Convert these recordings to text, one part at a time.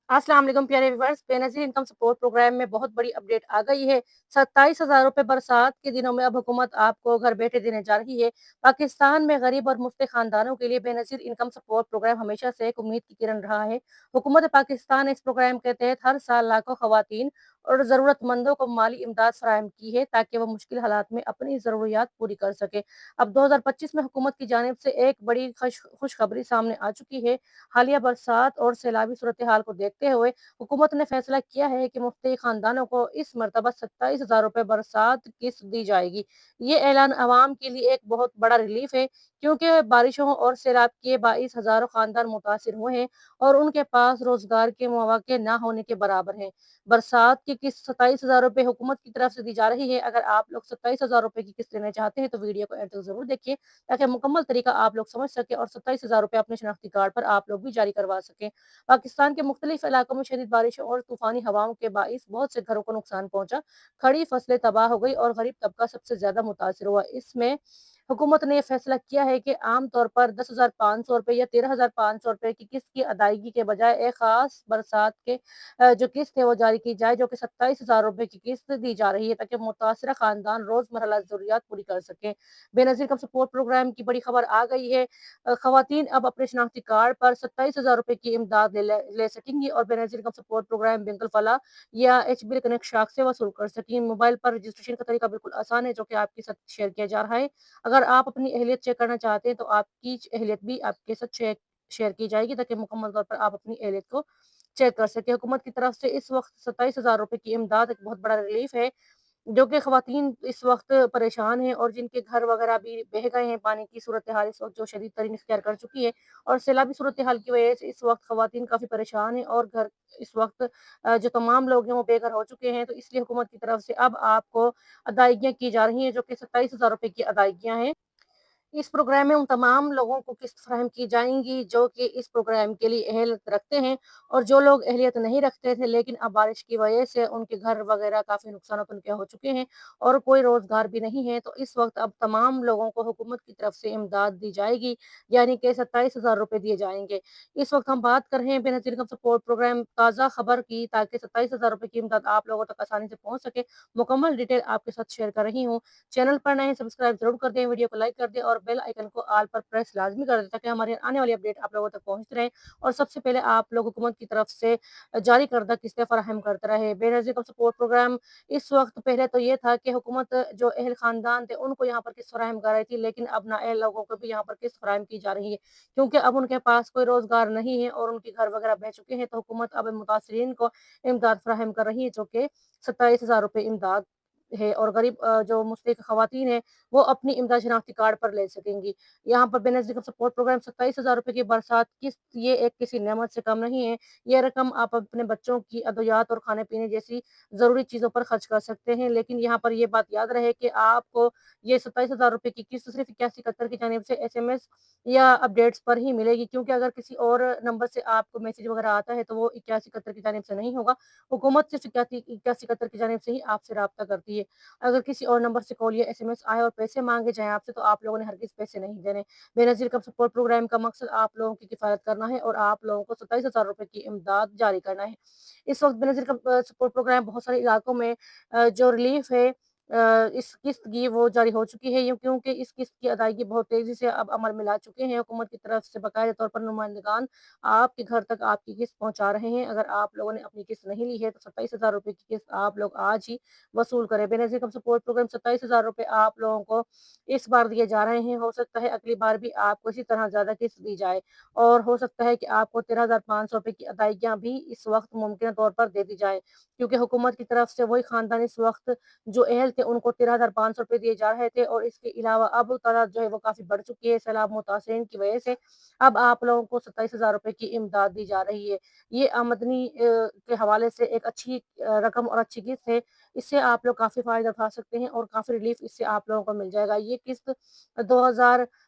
अस्सलाम वालेकुम प्यारे viewers. Benazir income support programme में बहुत बड़ी अपडेट आ गई है। 27,000 रुपए बरसात के दिनों में अब हुकूमत आपको घर बैठे देने जा रही है। पाकिस्तान में गरीब और मुफ्त खानदानों के लिए बेनज़ीर इनकम सपोर्ट प्रोग्राम हमेशा से एक उम्मीद की किरण रहा है। हुकूमत पाकिस्तान ने इस प्रोग्राम के तहत हर साल लाखों खवातीन और ज़रूरतमंदों को माली इमदाद फराहम की है ताकि वो मुश्किल हालात में अपनी ज़रूरियात पूरी कर सके। अब 2025 में हुकूमत की जानिब से एक बड़ी खुशखबरी सामने आ चुकी है। हालिया बरसात और सैलाबी सूरत हाल को देखते हुए हुकूमत ने फैसला किया है कि मुफ्ती खानदानों को इस मरतबा 27,000 रुपए बरसात किस्त दी जाएगी। ये ऐलान अवाम के लिए एक बहुत बड़ा रिलीफ है, क्योंकि बारिशों और सैलाब के बाईस हजारों खानदान मुतासिर हुए हैं और उनके पास रोजगार के मौके न होने के बराबर है। बरसात की किस्त 27,000 रुपए हुकूमत की तरफ से दी जा रही है। अगर आप लोग 27,000 रुपए की किस्त लेना चाहते हैं तो वीडियो को एंड तक जरूर देखिए, ताकि मुकम्मल तरीका आप लोग समझ सके और 27,000 रुपए अपने शनाख्ती कार्ड पर आप लोग भी जारी करवा सकें। पाकिस्तान के मुख्तलिफ इलाकों में शदीद बारिशों और तूफानी हवाओं के बाईस बहुत से घरों को नुकसान पहुंचा। खड़ी फसलें तबाह हो गई और गरीब तबका सबसे ज्यादा मुतासर हुआ। इसमें हुकूमत ने यह फैसला किया है कि आम तौर पर 10,500 रुपए या 13,500 रुपए की किस्त की अदायगी के बजाय एक खास बरसात के जो किस्त है वो जारी की जाए, जो कि 27,000 रुपए की किस्त दी जा रही है, ताकि मुतासरा खानदान रोजमर्रा जरूरियात पूरी कर सके। बेनजीर कम सपोर्ट प्रोग्राम की बड़ी खबर आ गई है। खवातीन अब अपने शनाख्ती कार्ड पर 27,000 रुपए की इमदाद ले सकेंगी और Benazir income support programme bank फला या एच कनेक्ट शाख से वसूल कर सकेंगी। मोबाइल पर रजिस्ट्रेशन का तरीका बिल्कुल आसान है, जो कि आपके साथ शेयर किया जा रहा है। अगर आप अपनी अहलियत चेक करना चाहते हैं तो आपकी अहलियत भी आपके साथ शेयर की जाएगी, ताकि मुकम्मल तौर पर आप अपनी अहलियत को चेक कर सके। हुकूमत की तरफ से इस वक्त 27,000 रुपए की इमदाद एक बहुत बड़ा रिलीफ है, जो कि खवातीन इस वक्त परेशान हैं और जिनके घर वगैरह भी बह गए हैं। पानी की सूरत हाल इस वक्त जो शदीद तरीन इख्तियार कर चुकी है और सैलाबी सूरत हाल की वजह से इस वक्त खवातीन काफ़ी परेशान हैं और घर इस वक्त जो तमाम लोग हैं वो बेघर हो चुके हैं। तो इसलिए हुकूमत की तरफ से अब आपको अदायगियाँ की जा रही हैं, जो कि 27,000 रुपए की अदायगियाँ हैं। इस प्रोग्राम में उन तमाम लोगों को किस्त फराहम की जाएंगी जो कि इस प्रोग्राम के लिए अहलियत रखते हैं, और जो लोग अहलियत नहीं रखते थे लेकिन अब बारिश की वजह से उनके घर वगैरह काफ़ी नुकसान उनके हो चुके हैं और कोई रोज़गार भी नहीं है, तो इस वक्त अब तमाम लोगों को हुकूमत की तरफ से इमदाद दी जाएगी, यानी कि 27,000 रुपये दिए जाएंगे। इस वक्त हम बात कर रहे हैं बेनज़ीर इनकम सपोर्ट प्रोग्राम ताज़ा खबर की, ताकि 27,000 रुपये की इमदाद आप लोगों तक आसानी से पहुँच सके। मुकम्मल डिटेल आपके साथ शेयर कर रही हूँ। चैनल पर नए सब्सक्राइब जरूर कर दें, वीडियो को लाइक कर दें और बेल आइकन को ऑल पर प्रेस लाजमी कर दें, ताकि हमारी आने वाली अपडेट आप लोगों तक पहुंचती रहे और सबसे पहले आप लोग हुकूमत की तरफ से जारी करदा किस्तें फराहम करते रहे। बेनज़ीर कम सपोर्ट प्रोग्राम इस वक्त पहले तो ये था कि हुकूमत जो अहल खानदान थे उनको यहाँ पर किस्त फराहम कर रही थी, लेकिन अब नाअहल लोगों को भी यहाँ पर किस्त फराहम की जा रही है, क्योंकि अब उनके पास कोई रोजगार नहीं है और उनके घर वगैरह बह चुके हैं। तो हुकूमत अब मुतासरीन को इमदाद फराहम कर रही है, जो कि 27,000 रुपये इमदाद है और गरीब जो मुस्तहिक खवातीन हैं वो अपनी इमदाद शनाख्ती कार्ड पर ले सकेंगी। यहाँ पर बेनज़ीर सपोर्ट प्रोग्राम 27,000 रुपए की बरसात किस्त ये एक किसी नेमत से कम नहीं है। ये रकम आप अपने बच्चों की अद्वियात और खाने पीने जैसी ज़रूरी चीज़ों पर खर्च कर सकते हैं। लेकिन यहाँ पर ये बात याद रहे कि आपको ये 27,000 रुपए की किस्त सिर्फ 8171 की जानिब से SMS या अपडेट्स पर ही मिलेगी, क्योंकि अगर किसी और नंबर से आपको मैसेज वगैरह आता है तो वो 8171 की जानिब से नहीं होगा। हुकूमत सिर्फ 8171 की जानिब से ही आपसे रब्ता करती है। अगर किसी और नंबर से कॉल या एसएमएस आए और पैसे मांगे जाएँ आपसे, तो आप लोगों ने हरगिज़ पैसे नहीं देने। बेनज़ीर कम सपोर्ट प्रोग्राम का मकसद आप लोगों की किफ़ायत करना है और आप लोगों को 27,000 रुपए की इमदाद जारी करना है। इस वक्त बेनज़ीर का सपोर्ट प्रोग्राम बहुत सारे इलाकों में जो रिलीफ है इस किस्त की वो जारी हो चुकी है, यूँ क्योंकि इस किस्त की अदायगी बहुत तेज़ी से अब अमल में ला चुके हैं। हुकूमत की तरफ से बाकायदा तौर पर नुमाइंदगान आपके घर तक आपकी किस्त पहुँचा रहे हैं। अगर आप लोगों ने अपनी किस्त नहीं ली है तो 27,000 रुपए की किस्त आप लोग आज ही वसूल करें। बेनज़ीर कम सपोर्ट प्रोग्राम 27,000 रुपए आप लोगों को इस बार दिए जा रहे हैं। हो सकता है अगली बार भी आपको इसी तरह ज़्यादा किस्त दी जाए और हो सकता है कि आपको 13,500 रुपए की अदायगियाँ भी इस वक्त मुमकिन तौर पर दे दी जाए, क्योंकि हुकूमत की तरफ से वही खानदान इस वक्त जो अहल थे उनको 13,500 रुपए दिए जा रहे थे और इसके अलावा अब तादाद जो है वो काफ़ी बढ़ चुकी है सैलाब मुतासरीन की वजह से। अब आप लोगों को 27,000 रुपए की इमदाद दी जा रही है। ये आमदनी के हवाले से एक अच्छी रकम और अच्छी किस्त है। इससे आप लोग काफ़ी फ़ायदा उठा सकते हैं और काफ़ी रिलीफ इससे आप लोगों को मिल जाएगा। ये किस्त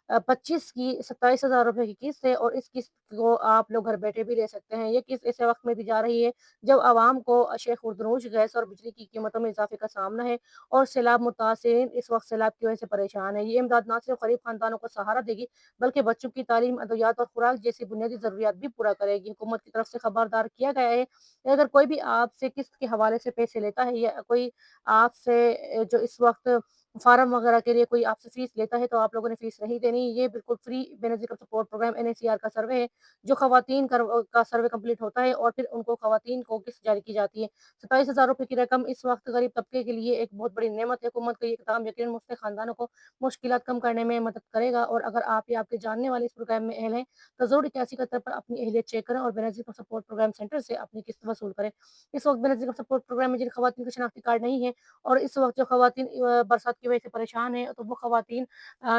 25 की 27,000 रुपए की किस्त है और इस किस्त को आप लोग घर बैठे भी ले सकते हैं। ये किस्त ऐसे वक़्त में दी जा रही है जब आवाम को शेख खुर्दनूश गैस और बिजली की कीमतों में इज़ाफ़े का सामना है और सैलाब मुतासिरीन इस वक़्त सैलाब की वजह से परेशान है। ये इमदाद ना सिर्फ़ गरीब ख़ानदानों को सहारा देगी, बल्कि बच्चों की तालीम, अद्वियात और खुराक जैसी बुनियादी ज़रूरियात भी पूरा करेगी। हुकूमत की तरफ से खबरदार किया गया है कि अगर कोई भी आपसे किस्त के हवाले से पैसे लेता है या कोई आपसे जो इस वक़्त फ़ार्म वगैरह के लिए कोई आपसे फ़ीस लेता है, तो आप लोगों ने फ़ीस नहीं देनी। ये बिल्कुल फ्री बेनज़ीर सपोर्ट प्रोग्राम एनएचसीआर का सर्वे है, जो ख़वातीन का सर्वे कंप्लीट होता है और फिर उनको ख़वातीन को किस्त जारी की जाती है। 27,000 रुपए की रकम इस वक़्त गरीब तबके के लिए एक बहुत बड़ी नेमत है। हुकूमत का ये इक़दाम यकीनन मुफ़्त ख़ानदानों को मुश्किलात कम करने में मदद करेगा और अगर आप या आपके जानने वाले इस प्रोग्राम में अहल हैं, तो ज़रूर 8171 पर अपनी अहलियत चेक करें और बेनज़ीर सपोर्ट प्रोग्राम सेंटर से अपनी किस्त वसूल करें। इस वक़्त बेनज़ीर सपोर्ट प्रोग्राम में जिन ख़वातीन के शनाख्ती कार्ड नहीं है और इस वक़्त जो ख़वातीन बरसात की वजह से परेशान हैं, तो वो ख़वातीन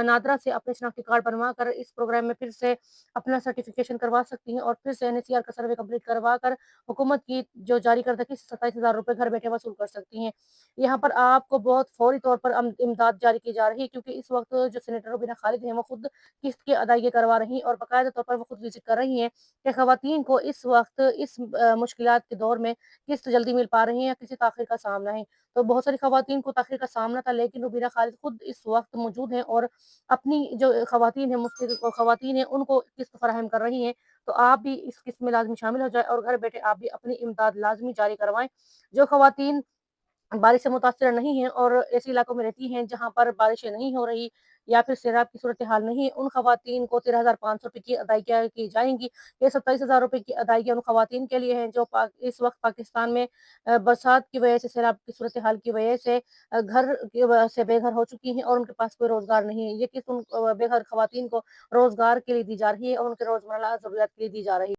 नादरा से अपने शनाख्ती कार्ड बनवा कर इस प्रोग्राम में फिर से अपना सर्टिफ़िकेशन करवा सकती हैं और फिर से एनएचसीआर का सर्वे कंप्लीट करवा कर हुकूमत की जो जारी करदा किस्त 27,000 रुपए घर बैठे वसूल कर सकती हैं। यहाँ पर आपको बहुत फ़ौरी तौर पर इमदाद जारी की जा रही है क्योंकि इस वक़्त जो सेनेटर रुबीना खालिद हैं, वो खुद किस्त की अदायगी करवा रही हैं और बाकायदा तौर पर वो खुद विज़िट कर रही हैं कि ख़वातीन को इस वक़्त इस मुश्किलात के दौर में किस्त जल्दी मिल पा रही है या किसी ताख़ीर का सामना है। तो बहुत सारी ख़वातीन को ताख़ीर का सामना था, लेकिन रुबीना खालिद खुद इस वक़्त मौजूद हैं और अपनी जो ख़वातीन हैं, मुस्तहिक़ ख़वातीन हैं, उनको किस्त फ़राहम कर रही हैं। तो आप भी इस किस्त में लाज़मी शामिल हो जाएँ और घर बैठे आप भी अपनी इमदाद लाज़मी जारी करवाएँ। जो ख़वातीन बारिश से मुतासिर नहीं हैं और ऐसे इलाकों में रहती हैं जहाँ पर बारिशें नहीं हो रही या फिर सैलाब की सूरत-ए-हाल नहीं है, उन ख़वातीन को 13,500 रुपए की अदायगियाँ की जाएँगी। ये 27,000 रुपए की अदायगियाँ उन ख़वातीन के लिए हैं जो इस वक़्त पाकिस्तान में बरसात की वजह से, सैलाब की सूरत-ए-हाल की वजह से घर की से बेघर हो चुकी हैं और उनके पास कोई रोज़गार नहीं है। ये किस्त उन बेघर ख़वातीन को रोज़गार के लिए दी जा रही है और उनके रोज़मर्रा ज़रूरियात के लिए दी जा रही है।